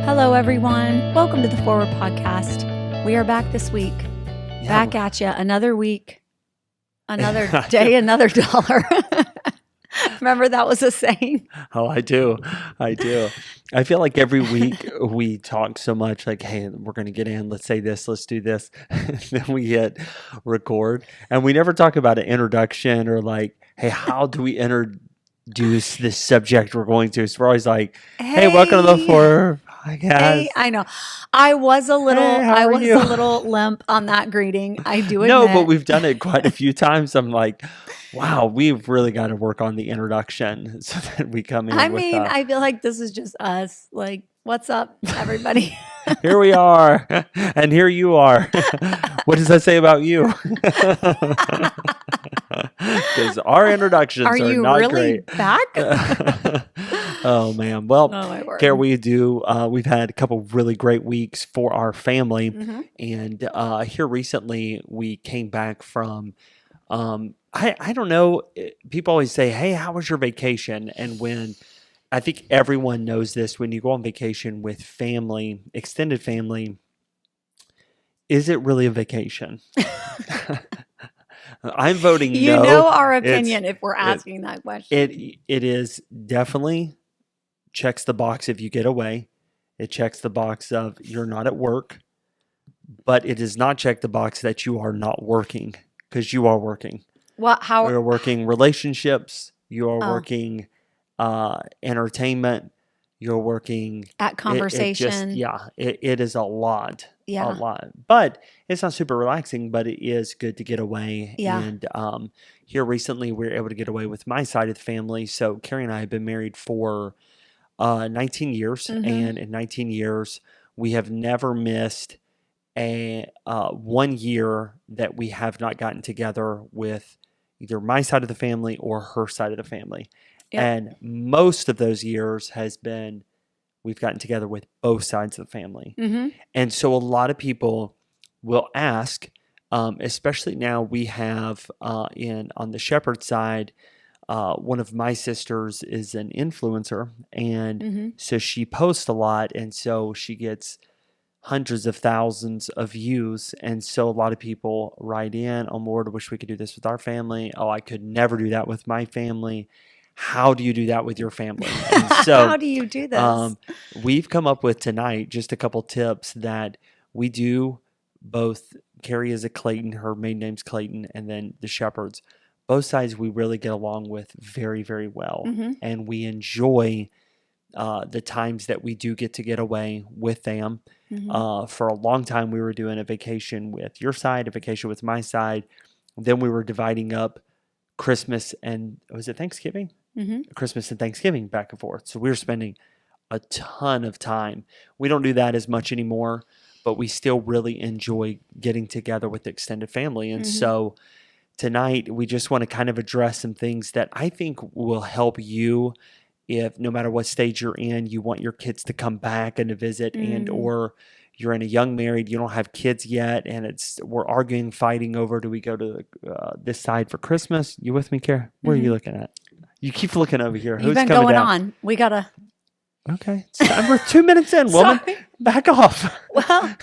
Hello, everyone. Welcome to the Forward Podcast. We are back this week. Back at you. Another week, another day, another dollar. Remember that was a saying? Oh, I do. I feel like every week we talk so much like, hey, we're going to get in. Let's say this. Let's do this. Then we hit record. And we never talk about an introduction or like, hey, how do we introduce this subject we're going to? So we're always like, hey welcome to the Forward Podcast. Hey, I know. I was a little, Hey, how are you? a little limp on that greeting. I do admit. No, but we've done it quite a few times. I'm like, wow, we've really got to work on the introduction so that we come in. I feel like this is just us. Like, what's up, everybody? Here we are, and here you are. What does that say about you? Because our introductions are you not really great. Back? Oh man. Well, my word. Care we've had a couple really great weeks for our family, Mhm. and here recently we came back from. I don't know. People always say, "Hey, how was your vacation?" And when I think everyone knows this, when you go on vacation with family, extended family, is it really a vacation? I'm voting You no. know our opinion if we're asking that question. It is definitely checks the box if you get away. It checks the box of you're not at work, but it does not check the box that you are not working, because you are working. You're working relationships. You are working entertainment. You're working at conversation. It is a lot. Yeah. A lot. But it's not super relaxing, but it is good to get away. Yeah. And here recently we were able to get away with my side of the family. So Carrie and I have been married for 19 years. Mhm. And in 19 years, we have never missed a 1 year that we have not gotten together with either my side of the family or her side of the family. Yep. And most of those years has been we've gotten together with both sides of the family. Mm-hmm. And so a lot of people will ask, especially now we have on the Shepherd side, one of my sisters is an influencer, and Mm-hmm. so she posts a lot, and so she gets hundreds of thousands of views. And so a lot of people write in, oh Lord, I wish we could do this with our family. Oh, I could never do that with my family. How do you do that with your family? And so how do you do this? We've come up with tonight just a couple tips that we do. Both Carrie is a Clayton, her main name's Clayton, and then the Shepherds. Both sides we really get along with very, very well. Mm-hmm. And we enjoy the times that we do get to get away with them. Mm-hmm. For a long time, we were doing a vacation with your side, a vacation with my side. Then we were dividing up Christmas and was it Thanksgiving? Mm-hmm. Christmas and Thanksgiving back and forth. So we were spending a ton of time. We don't do that as much anymore, but we still really enjoy getting together with the extended family. And Mm-hmm. so tonight, we just want to kind of address some things that I think will help you if no matter what stage you're in, you want your kids to come back and to visit, and or you're in a young married, you don't have kids yet, and we're arguing, fighting over, do we go to this side for Christmas? You with me, Kara? Where are you looking at? You keep looking over here. You've Who's been coming going down? on. We gotta. Okay, we're 2 minutes in, woman. Sorry. Back off. Well,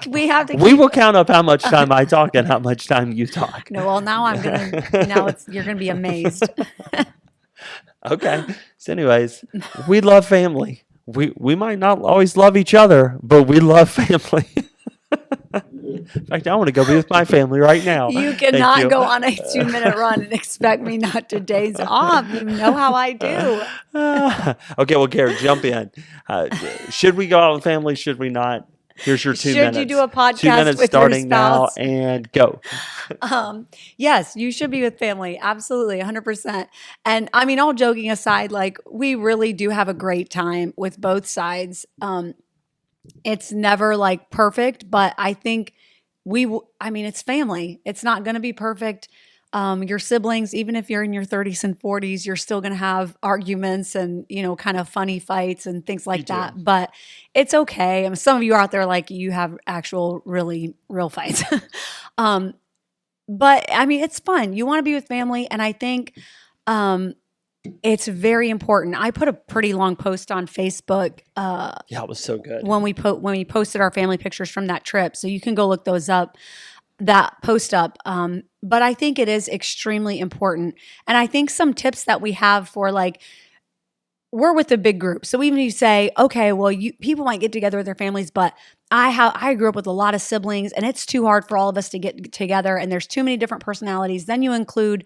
we have to. We will count up how much time I talk and how much time you talk. No, well, now you're gonna be amazed. Okay. So anyways, we love family. We might not always love each other, but we love family. In fact, I want to go be with my family right now. You cannot go on a 2-minute run and expect me not to days off. You know how I do. Okay, well, Garrett, jump in. Should we go out with family? Should we not? Here's your 2 minutes. Should you do a podcast 2 minutes with starting your now, spouse? and go. Yes, you should be with family. Absolutely, 100%. And I mean, all joking aside, like we really do have a great time with both sides. It's never like perfect, but I think it's family. It's not going to be perfect. Your siblings, even if you're in your 30s and 40s, you're still going to have arguments and, kind of funny fights and things like that. But it's okay. I mean, some of you out there, like you have actual really real fights. But I mean, it's fun. You want to be with family. And I think It's very important. I put a pretty long post on Facebook Yeah, it was so good. when we posted our family pictures from that trip, so you can go look those up. That post up. But I think it is extremely important, and I think some tips that we have for like we're with a big group. So even if you say, okay, well, people might get together with their families, but I grew up with a lot of siblings, and it's too hard for all of us to get together, and there's too many different personalities. Then you include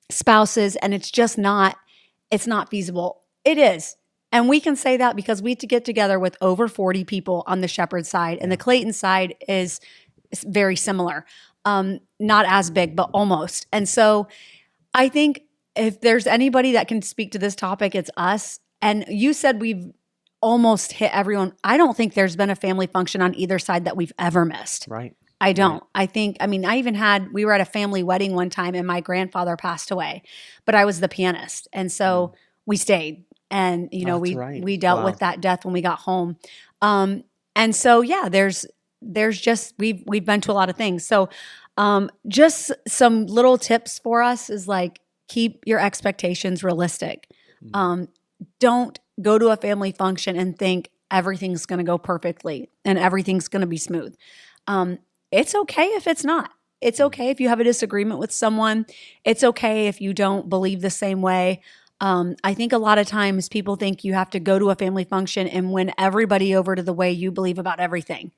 spouses, and it's not feasible. It is. And we can say that because we get together with over 40 people on the Shepherd side, and the Clayton side is very similar. Not as big, but almost. And so I think if there's anybody that can speak to this topic, it's us. And you said we've almost hit everyone. I don't think there's been a family function on either side that we've ever missed. Right. I don't. Right. We were at a family wedding one time and my grandfather passed away, but I was the pianist. And so we stayed and, we dealt with that death when we got home. And so, yeah, there's just, we've been to a lot of things. So, just some little tips for us is like, keep your expectations realistic. Don't go to a family function and think everything's going to go perfectly and everything's going to be smooth. It's okay if it's not. It's okay if you have a disagreement with someone. It's okay if you don't believe the same way. I think a lot of times people think you have to go to a family function and win everybody over to the way you believe about everything.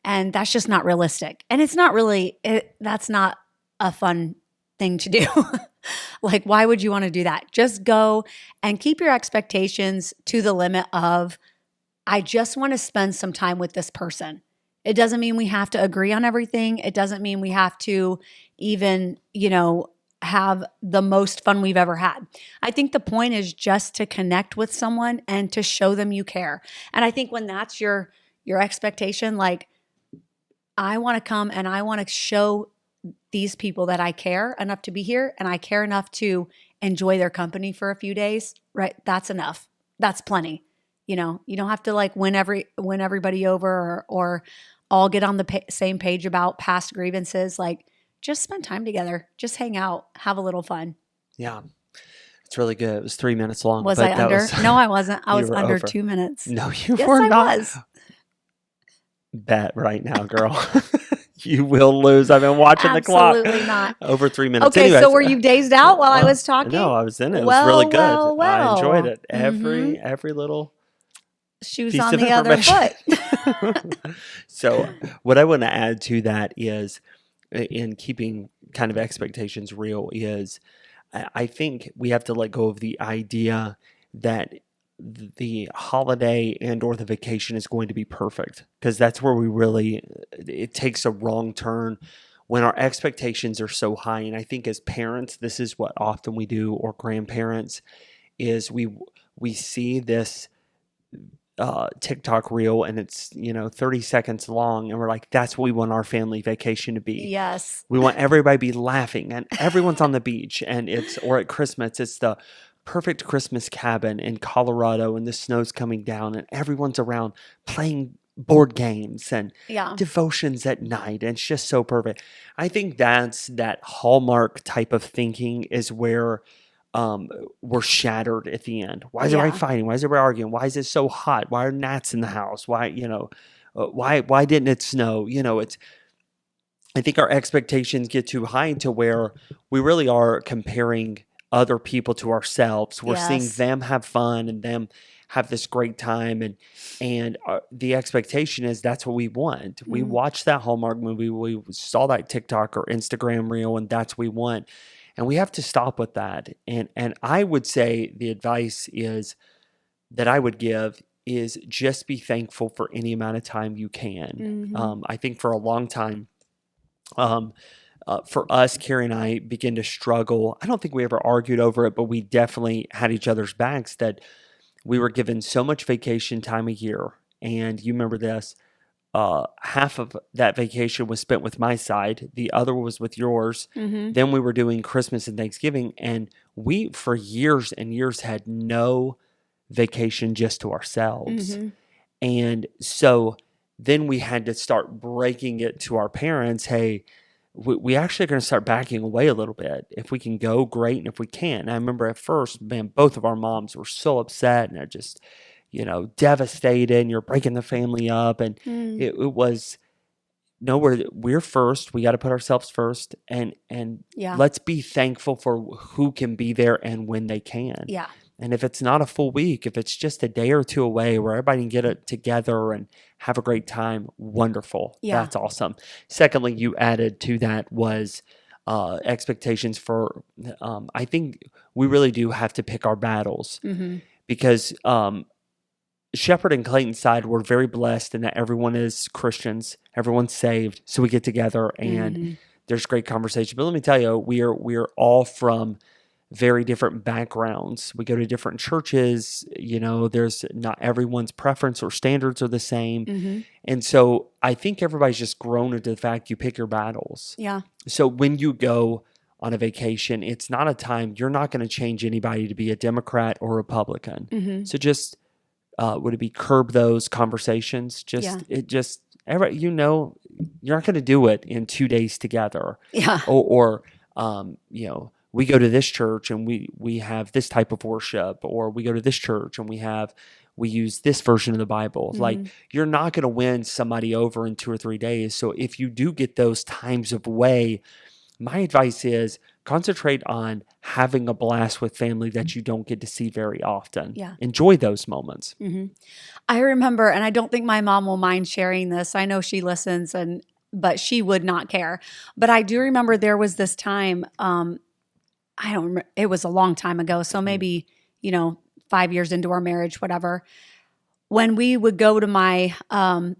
And that's just not realistic. And it's not really, that's not a fun thing to do. Like, why would you want to do that? Just go and keep your expectations to the limit of, I just want to spend some time with this person. It doesn't mean we have to agree on everything. It doesn't mean we have to even, have the most fun we've ever had. I think the point is just to connect with someone and to show them you care. And I think when that's your expectation, like, I want to come and I want to show these people that I care enough to be here and I care enough to enjoy their company for a few days, right? That's enough. That's plenty. You don't have to like win everybody over or all get on the same page about past grievances. Like, just spend time together, just hang out, have a little fun. Yeah. It's really good. It was 3 minutes long. Was I under? No, I wasn't. I was under over. 2 minutes. No, you yes, were I not. Was. Bet right now, girl. You will lose. I've been watching the clock. Absolutely not. Over 3 minutes. Okay, Anyways, so were you dazed out while I was talking? No, I was in it. It was really good. Well. I enjoyed it. Every little shoes on the other foot. So what I want to add to that is, in keeping kind of expectations real, is I think we have to let go of the idea that the holiday and or the vacation is going to be perfect, because that's where it takes a wrong turn when our expectations are so high. And I think as parents, this is what often we do, or grandparents, is we see this TikTok reel and it's 30 seconds long, and we're like, that's what we want our family vacation to be. Yes, we want everybody to be laughing and everyone's on the beach, and or at Christmas it's the perfect Christmas cabin in Colorado and the snow's coming down and everyone's around playing board games and devotions at night, and it's just so perfect. I think that's that Hallmark type of thinking is where we're shattered at the end. Why is everybody fighting? Why is everybody arguing? Why is it so hot? Why are gnats in the house? Why why didn't it snow? I think our expectations get too high to where we really are comparing other people to ourselves. We're seeing them have fun and them have this great time, and the expectation is that's what we want. We watched that Hallmark movie, we saw that TikTok or Instagram reel, and that's what we want. And we have to stop with that. And I would say the advice is that I would give is just be thankful for any amount of time you can. I think for a long time, for us, Carrie and I began to struggle. I don't think we ever argued over it, but we definitely had each other's backs, that we were given so much vacation time a year. And you remember this, half of that vacation was spent with my side. The other was with yours. Then we were doing Christmas and Thanksgiving. And we, for years and years, had no vacation just to ourselves. And so then we had to start breaking it to our parents. Hey, we actually are going to start backing away a little bit. If we can go, great. And if we can't, I remember at first, man, both of our moms were so upset and they're just, devastated, and you're breaking the family up. And Mm, it was, no, we're first. We got to put ourselves first, and yeah. let's be thankful for who can be there and when they can. Yeah. And if it's not a full week, if it's just a day or two away where everybody can get it together and have a great time, wonderful. Yeah. That's awesome. Secondly, you added to that was expectations for, I think we really do have to pick our battles, Mm-hmm. because Shepherd and Clayton's side, we're very blessed in that everyone is Christians, everyone's saved, so we get together and Mm-hmm. there's great conversation. But let me tell you, we are all from very different backgrounds. We go to different churches. There's not everyone's preference or standards are the same, Mm-hmm. and so I think everybody's just grown into the fact you pick your battles. Yeah. So when you go on a vacation, it's not a time you're not going to change anybody to be a Democrat or Republican. Mm-hmm. So just would it be curb those conversations? Yeah. You're not going to do it in 2 days together. Yeah. Or we go to this church and we have this type of worship, or we go to this church and we use this version of the Bible. Mm-hmm. Like, you're not going to win somebody over in 2 or 3 days. So if you do get those times of away, my advice is concentrate on having a blast with family that you don't get to see very often. Yeah. Enjoy those moments. Mm-hmm. I remember, and I don't think my mom will mind sharing this. I know she listens, but she would not care. But I do remember there was this time, I don't remember, it was a long time ago. So maybe, 5 years into our marriage, whatever, when we would go to my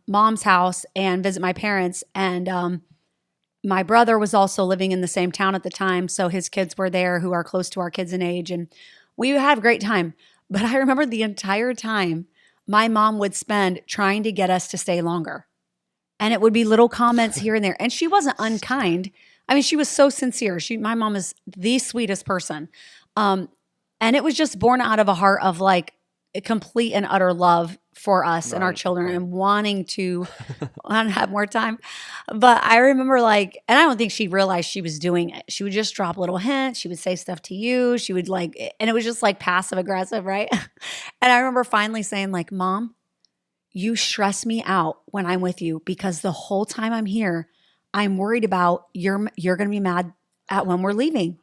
mom's house and visit my parents. And my brother was also living in the same town at the time. So his kids were there who are close to our kids in age. And we had a great time. But I remember the entire time my mom would spend trying to get us to stay longer. And it would be little comments here and there. And she wasn't unkind. I mean, she was so sincere. My mom is the sweetest person. And it was just born out of a heart of like a complete and utter love for us and our Right, children right. and wanting to have more time. But I remember and I don't think she realized she was doing it. She would just drop little hints. She would say stuff to you. She would and it was just like passive aggressive, right? And I remember finally saying like, Mom, you stress me out when I'm with you because the whole time I'm here, I'm worried about you're going to be mad at when we're leaving.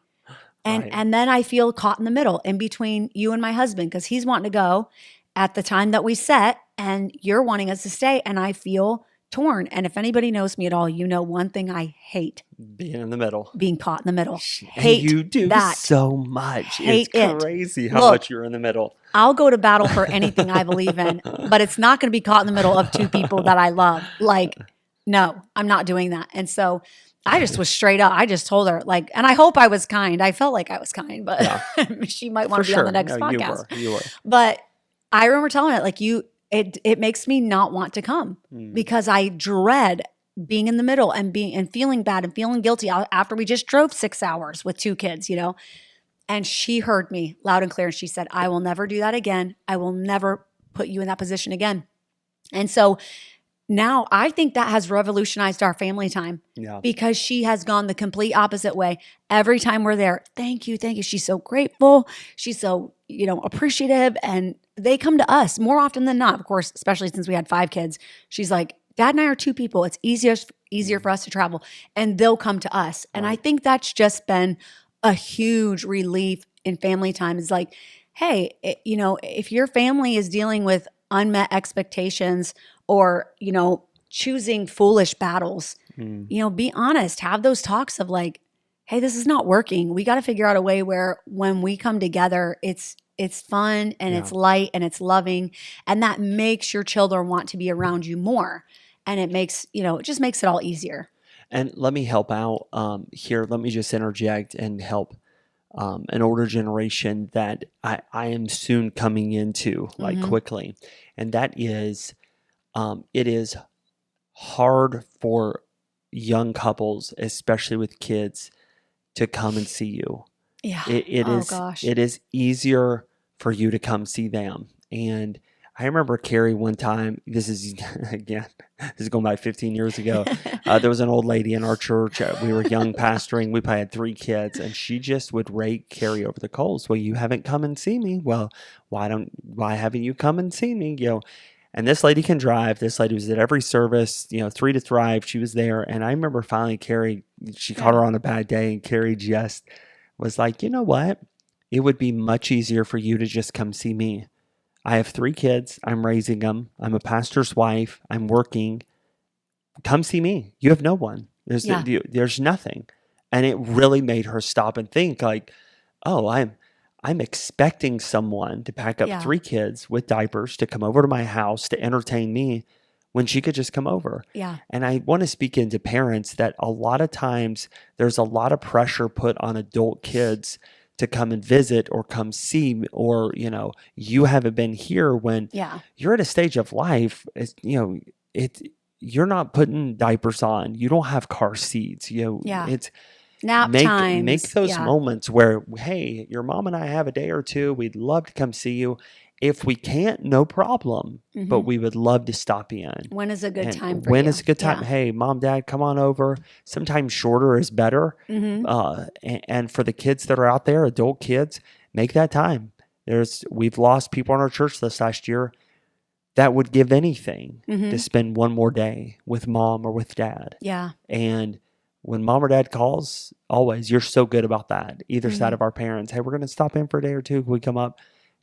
And Right. and then I feel caught in the middle in between you and my husband because he's wanting to go at the time that we set and you're wanting us to stay and I feel torn. And if anybody knows me at all, you know one thing I hate, Being in the middle. being caught in the middle. And Hate you do that. so much. Hate It's it. crazy how Look, much you're in the middle. I'll go to battle for anything I believe in, but it's not going to be caught in the middle of two people that I love. Like, no, I'm not doing that. And so I just was straight up. I just told her and I hope I was kind. I felt like I was kind, but Yeah. she might want For to be on the sure. next No, podcast. You were. But I remember telling it it makes me not want to come Mm. because I dread being in the middle and feeling bad and feeling guilty after we just drove 6 hours with two kids, And she heard me loud and clear. And she said, I will never do that again. I will never put you in that position again. And so now I think that has revolutionized our family time Yeah. because she has gone the complete opposite way. Every time we're there, thank you, thank you. She's so grateful. She's so, appreciative. And they come to us more often than not, of course, especially since we had 5 kids. She's like, Dad and I are 2 people. It's easier for us to travel. And they'll come to us. And I Right. think that's just been a huge relief in family time. Is like, hey, if your family is dealing with unmet expectations or, choosing foolish battles, Mm. be honest, have those talks of like, hey, this is not working. We got to figure out a way where when we come together, it's fun and Yeah. it's light and it's loving. And that makes your children want to be around you more. And it makes, it just makes it all easier. And let me help out here. Let me just interject and help an older generation that I am soon coming into Mhm. quickly. And that is, it is hard for young couples, especially with kids, to come and see you. Yeah. It Oh is gosh. it is easier for you to come see them. And I remember Carrie one time, this is, again, this is going back 15 years ago. There was an old lady in our church. We were young pastoring. We probably had 3 kids, and she just would rake Carrie over the coals. Well, you haven't come and seen me. Well, why haven't you come and seen me? And this lady can drive. This lady was at every service, 3 to Thrive. She was there. And I remember finally Carrie, she caught her on a bad day, and Carrie just was like, you know what? It would be much easier for you to just come see me. I have 3 kids. I'm raising them. I'm a pastor's wife. I'm working. Come see me. You have no one. There's nothing. And it really made her stop and think like, oh, I'm expecting someone to pack up 3 kids with diapers to come over to my house to entertain me when she could just come over. Yeah. And I want to speak into parents that a lot of times there's a lot of pressure put on adult kids to come and visit or come see, or, you haven't been here when you're at a stage of life, you're not putting diapers on. You don't have car seats. It's nap times. Make those moments where, hey, your mom and I have a day or two. We'd love to come see you. If we can't, no problem, but we would love to stop in. When is a good time for you? When is a good time? Yeah. Hey, mom, dad, come on over. Sometimes shorter is better. And for the kids that are out there, adult kids, make that time. We've lost people in our church this last year that would give anything to spend one more day with mom or with dad. Yeah. And when mom or dad calls, always, you're so good about that. Either side of our parents, hey, we're going to stop in for a day or two. Can we come up?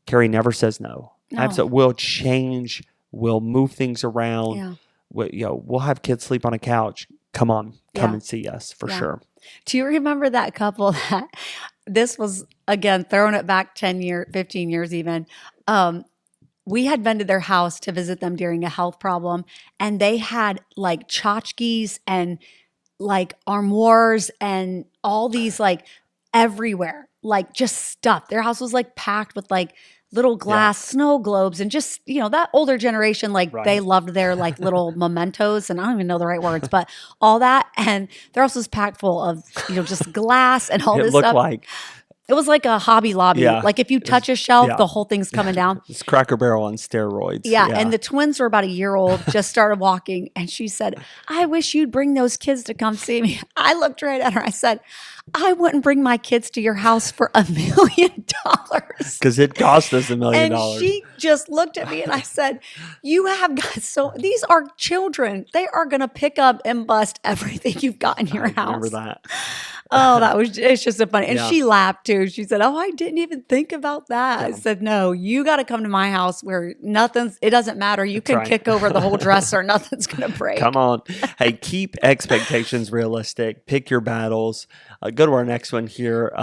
Carrie never says no. Absolutely. We'll change. We'll move things around. Yeah. We'll have kids sleep on a couch. Come and see us for sure. Do you remember that couple that this was, again, throwing it back 10 years, 15 years even. We had been to their house to visit them during a health problem, and they had like tchotchkes and like armoires and all these like everywhere, like just stuff. Their house was like packed with like little glass snow globes and just, that older generation, like they loved their like little mementos, and I don't even know the right words, but all that. And their house was packed full of, just glass and all this stuff. It was like a Hobby Lobby. Yeah. Like if you touch a shelf, the whole thing's coming down. It's Cracker Barrel on steroids. Yeah. And the twins were about a year old, just started walking. And she said, I wish you'd bring those kids to come see me. I looked right at her. I said, I wouldn't bring my kids to your house for $1 million. Because it cost us $1 million. And she just looked at me and I said, you have got these are children. They are going to pick up and bust everything you've got in your house. Remember that. Oh, it's just so funny. And she laughed too. She said, oh, I didn't even think about that. I said, no, you got to come to my house where it doesn't matter. You can kick over the whole dresser. Nothing's going to break. Come on. Hey, keep expectations realistic. Pick your battles. Go to our next one here.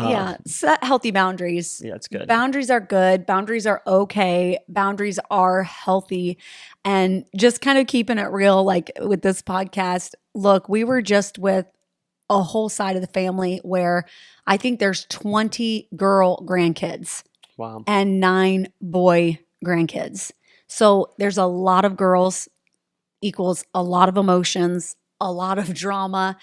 Set healthy boundaries. Yeah, it's good. Boundaries are good. Boundaries are okay. Boundaries are healthy. And just kind of keeping it real, like with this podcast, look, we were just with a whole side of the family where I think there's 20 girl grandkids. Wow. And 9 boy grandkids. So there's a lot of girls equals a lot of emotions, a lot of drama.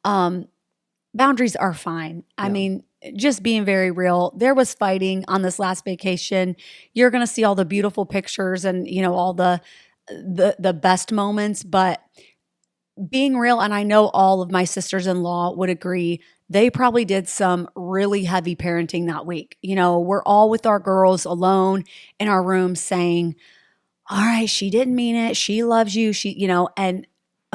Boundaries are fine. I mean, just being very real. There was fighting on this last vacation. You're going to see all the beautiful pictures and, all the best moments, but being real, and I know all of my sisters-in-law would agree, they probably did some really heavy parenting that week. We're all with our girls alone in our room saying, all right, she didn't mean it. She loves you. And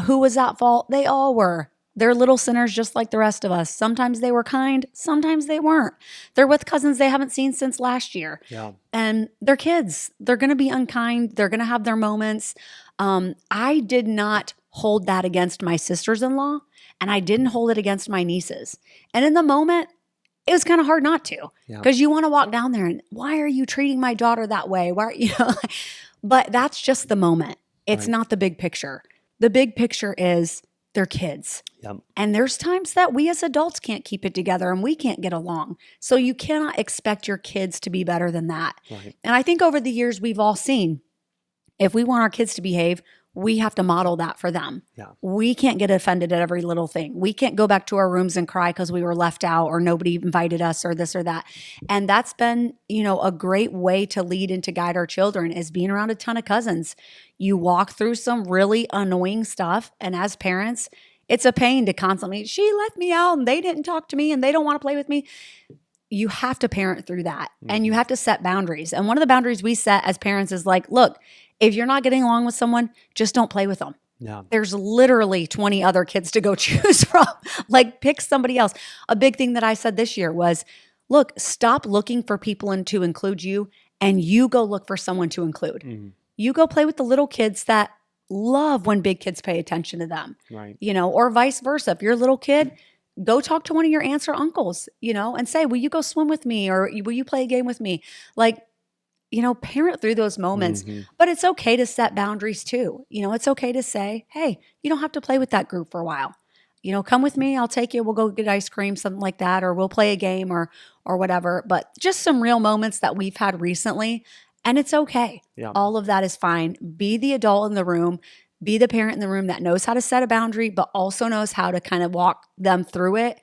who was at fault? They all were. They're little sinners just like the rest of us. Sometimes they were kind. Sometimes they weren't. They're with cousins they haven't seen since last year. Yeah. And they're kids. They're going to be unkind. They're going to have their moments. I did not hold that against my sisters-in-law, and I didn't hold it against my nieces. And in the moment, it was kind of hard not to, because you want to walk down there and why are you treating my daughter that way? But that's just the moment. It's not the big picture. The big picture is they're kids. Yep. And there's times that we as adults can't keep it together and we can't get along. So you cannot expect your kids to be better than that. Right. And I think over the years, we've all seen, if we want our kids to behave, we have to model that for them. Yeah. We can't get offended at every little thing. We can't go back to our rooms and cry because we were left out or nobody invited us or this or that. And that's been, a great way to lead and to guide our children is being around a ton of cousins. You walk through some really annoying stuff. And as parents, it's a pain to constantly, she left me out and they didn't talk to me and they don't want to play with me. You have to parent through that and you have to set boundaries. And one of the boundaries we set as parents is like, look, if you're not getting along with someone, just don't play with them. Yeah. There's literally 20 other kids to go choose from. Like, pick somebody else. A big thing that I said this year was, look, stop looking for people to include you and you go look for someone to include. Mm-hmm. You go play with the little kids that love when big kids pay attention to them, Right. Or vice versa. If you're a little kid, go talk to one of your aunts or uncles, and say, will you go swim with me? Or will you play a game with me? Like, parent through those moments, but it's okay to set boundaries too. It's okay to say, hey, you don't have to play with that group for a while. Come with me. I'll take you. We'll go get ice cream, something like that, or we'll play a game or whatever. But just some real moments that we've had recently, and it's okay. Yeah. All of that is fine. Be the adult in the room. Be the parent in the room that knows how to set a boundary, but also knows how to kind of walk them through it.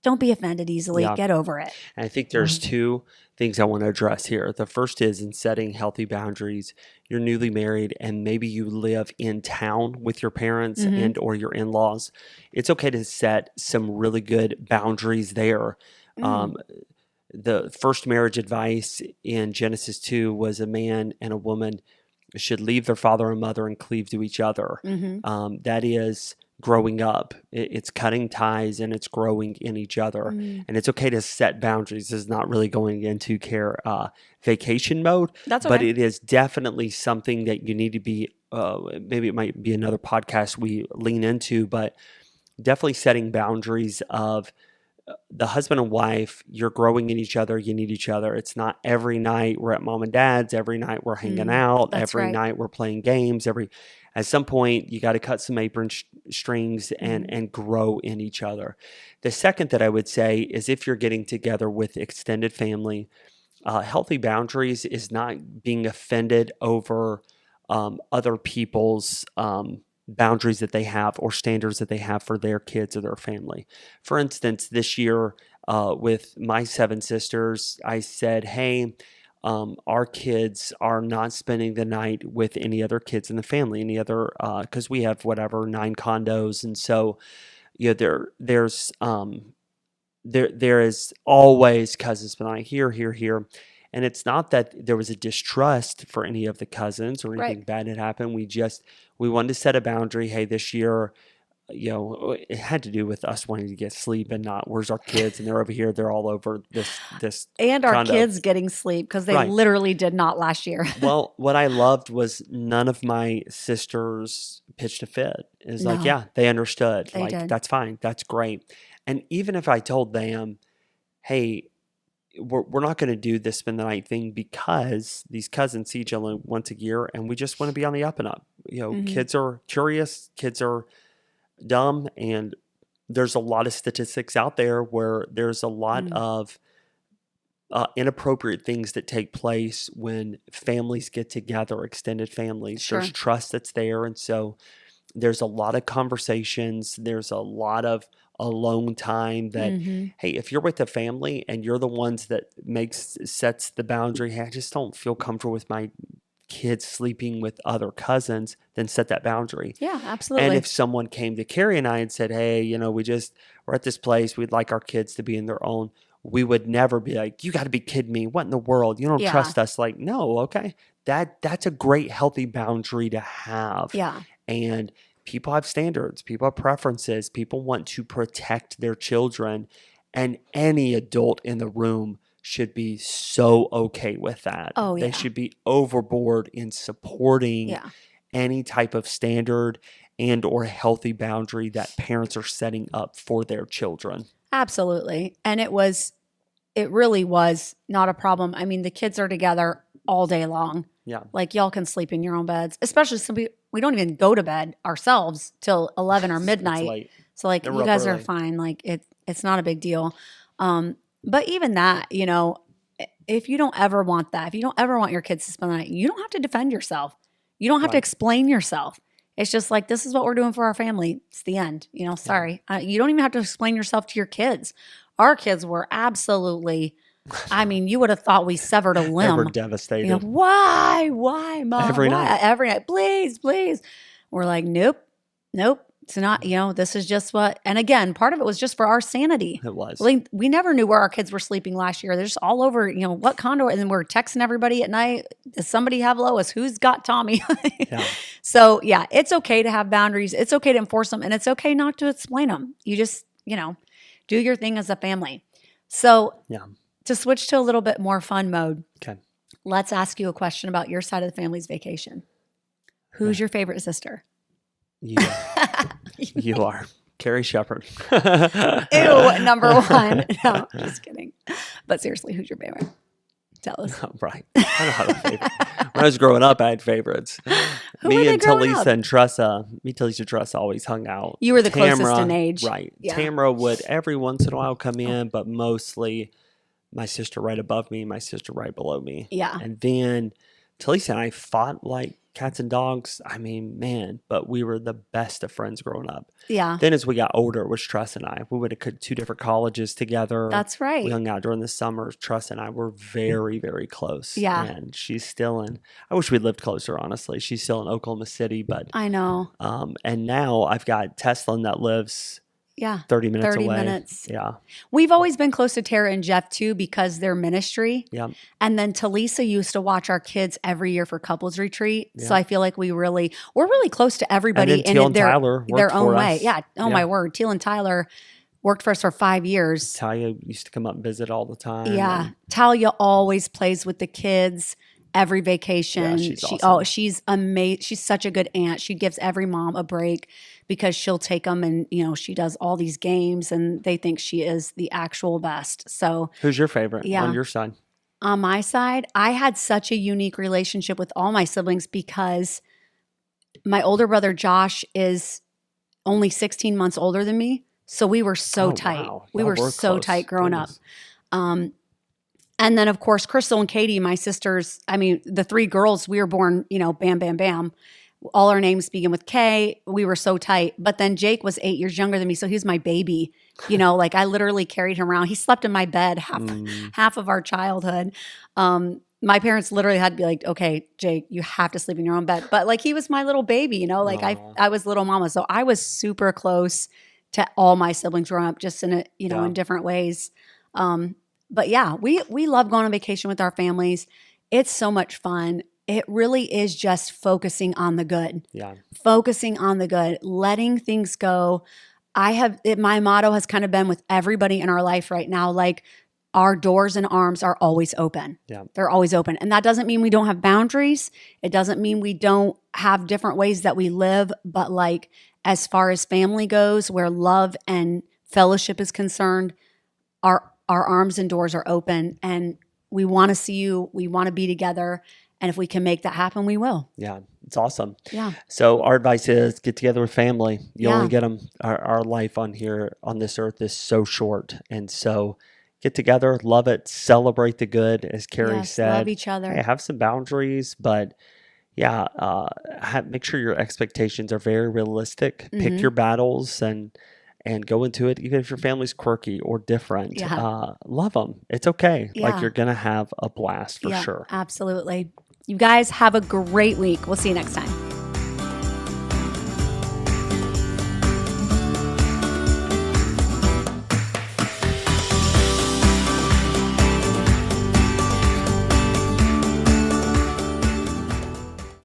Don't be offended easily. Yeah. Get over it. And I think there's two things I want to address here. The first is in setting healthy boundaries. You're newly married and maybe you live in town with your parents and or your in-laws. It's okay to set some really good boundaries there. The first marriage advice in Genesis 2 was a man and a woman should leave their father and mother and cleave to each other. That is growing up. It's cutting ties and it's growing in each other. And it's okay to set boundaries. This is not really going into vacation mode. That's okay. But it is definitely something that you need to be, maybe it might be another podcast we lean into, but definitely setting boundaries of the husband and wife, you're growing in each other. You need each other. It's not every night we're at mom and dad's. Every night we're hanging out. That's Every right. night we're playing games. At some point, you got to cut some apron strings and grow in each other. The second that I would say is if you're getting together with extended family, healthy boundaries is not being offended over other people's boundaries that they have or standards that they have for their kids or their family. For instance, this year with my 7 sisters, I said, hey, our kids are not spending the night with any other kids in the family, because we have 9 condos. And so, there is always cousins spending the night here. And it's not that there was a distrust for any of the cousins or anything bad had happened. We wanted to set a boundary. Hey, this year, it had to do with us wanting to get sleep and not, where's our kids? And they're over here. They're all over this And our condo. kids getting sleep because they literally did not last year. Well, what I loved was none of my sisters pitched a fit. It was like, yeah, they understood. They did. That's fine. That's great. And even if I told them, hey, we're not going to do this spend the night thing because these cousins see each other once a year and we just want to be on the up and up. Kids are curious, kids are dumb, and there's a lot of statistics out there where there's a lot of inappropriate things that take place when families get together, extended families. Sure. There's trust that's there. And so there's a lot of conversations. There's a lot of alone time that, hey, if you're with a family and you're the ones that sets the boundary, hey, I just don't feel comfortable with my kids sleeping with other cousins, then set that boundary. Yeah, absolutely. And if someone came to Carrie and I and said, hey, we're at this place, we'd like our kids to be in their own, we would never be like, you got to be kidding me. What in the world? You don't trust us. Like, no, okay. That's a great, healthy boundary to have. Yeah. And people have standards, people have preferences, people want to protect their children, and any adult in the room should be so okay with that. Oh, yeah. They should be overboard in supporting any type of standard and or healthy boundary that parents are setting up for their children. Absolutely. And it really was not a problem. I mean, the kids are together all day long. Yeah. Like, y'all can sleep in your own beds, especially some people. We don't even go to bed ourselves till 11 or midnight. It's late. So like, They're you guys up are early. fine. Like, it's not a big deal. But even that, if you don't ever want that, if you don't ever want your kids to spend the night, you don't have to defend yourself. You don't have to explain yourself. It's just like, this is what we're doing for our family. It's the end. You know, sorry. You don't even have to explain yourself to your kids. Our kids were absolutely, I mean, you would have thought we severed a They limb. were devastated. You know, why, Mom? Every why? night. Every night. Please. We're like, nope. It's not, you know, this is just what, and again, part of it was just for our sanity. It was. Like, we never knew where our kids were sleeping last year. They're just all over, you know, what condo, and then we're texting everybody at night. Does somebody have Lois? Who's got Tommy? Yeah. So yeah, it's okay to have boundaries. It's okay to enforce them, and it's okay not to explain them. You just, you know, do your thing as a family. So Yeah. to switch to a little bit more fun mode, Okay. let's ask you a question about your side of the family's vacation. Who's your favorite sister? You are. Carrie Shepherd. Ew, number one. No, just kidding. But seriously, who's your favorite? Tell us. Right. I don't have a favorite. When I was growing up, I had favorites. Who were they growing up? And Tressa, me, Talisa, and Tressa always hung out. You were the closest in age. Right. Yeah. Tamara would every once in a while come in, but mostly my sister right above me, my sister right below me. Yeah. And then Talisa and I fought like cats and dogs. I mean, man, but we were the best of friends growing up. Yeah. Then as we got older, it was Tress and I. We went to 2 different colleges together. That's right. We hung out during the summers. Tress and I were very, very close. Yeah. And she's still in, I wish we lived closer, honestly. She's still in Oklahoma City, but. I know. And now I've got Teslin that lives 30 minutes 30 away. minutes. Yeah. We've always been close to Tara and Jeff too because their ministry. Yeah. And then Talisa used to watch our kids every year for couples retreat. Yeah. So I feel like we're really close to everybody And then Teal in and their Tyler worked own for way. us. Yeah. Oh Yeah. my word. Teal and Tyler worked for us for 5 years. Talia used to come up and visit all the time. Yeah. And Talia always plays with the kids every vacation. Yeah, she's awesome. She's amazing. She's such a good aunt. She gives every mom a break because she'll take them and, you know, she does all these games and they think she is the actual best. So who's your favorite on your side? on my side, I had such a unique relationship with all my siblings because my older brother Josh is only 16 months older than me. So we were so tight. Wow. We Y'all were so close. tight growing Goodness. up. And then, of course, Crystal and Katie, my sisters, I mean, the 3 girls, we were born, you know, bam, bam, bam. All our names begin with K. We were so tight. But then Jake was 8 years younger than me. So he was my baby. You know, like I literally carried him around. He slept in my bed half of our childhood. My parents literally had to be like, okay, Jake, you have to sleep in your own bed. But like he was my little baby, you know, like I was little mama. So I was super close to all my siblings growing up, just in in different ways. But yeah, we love going on vacation with our families. It's so much fun. It really is just focusing on the good. Yeah. Focusing on the good, letting things go. My motto has kind of been with everybody in our life right now, like our doors and arms are always open. Yeah. They're always open. And that doesn't mean we don't have boundaries. It doesn't mean we don't have different ways that we live, but like as far as family goes, where love and fellowship is concerned, our arms and doors are open and we want to see you. We want to be together. And if we can make that happen, we will. Yeah. It's awesome. Yeah. So our advice is get together with family. You Yeah. only get them. Our life on this earth is so short. And so get together, love it, celebrate the good, as Carrie Yes, said. love each other. Hey, have some boundaries, but yeah, make sure your expectations are very realistic. Pick your battles and go into it, even if your family's quirky or different. Yeah. Love them. It's okay. Yeah. Like you're going to have a blast for sure. Absolutely. You guys have a great week. We'll see you next time.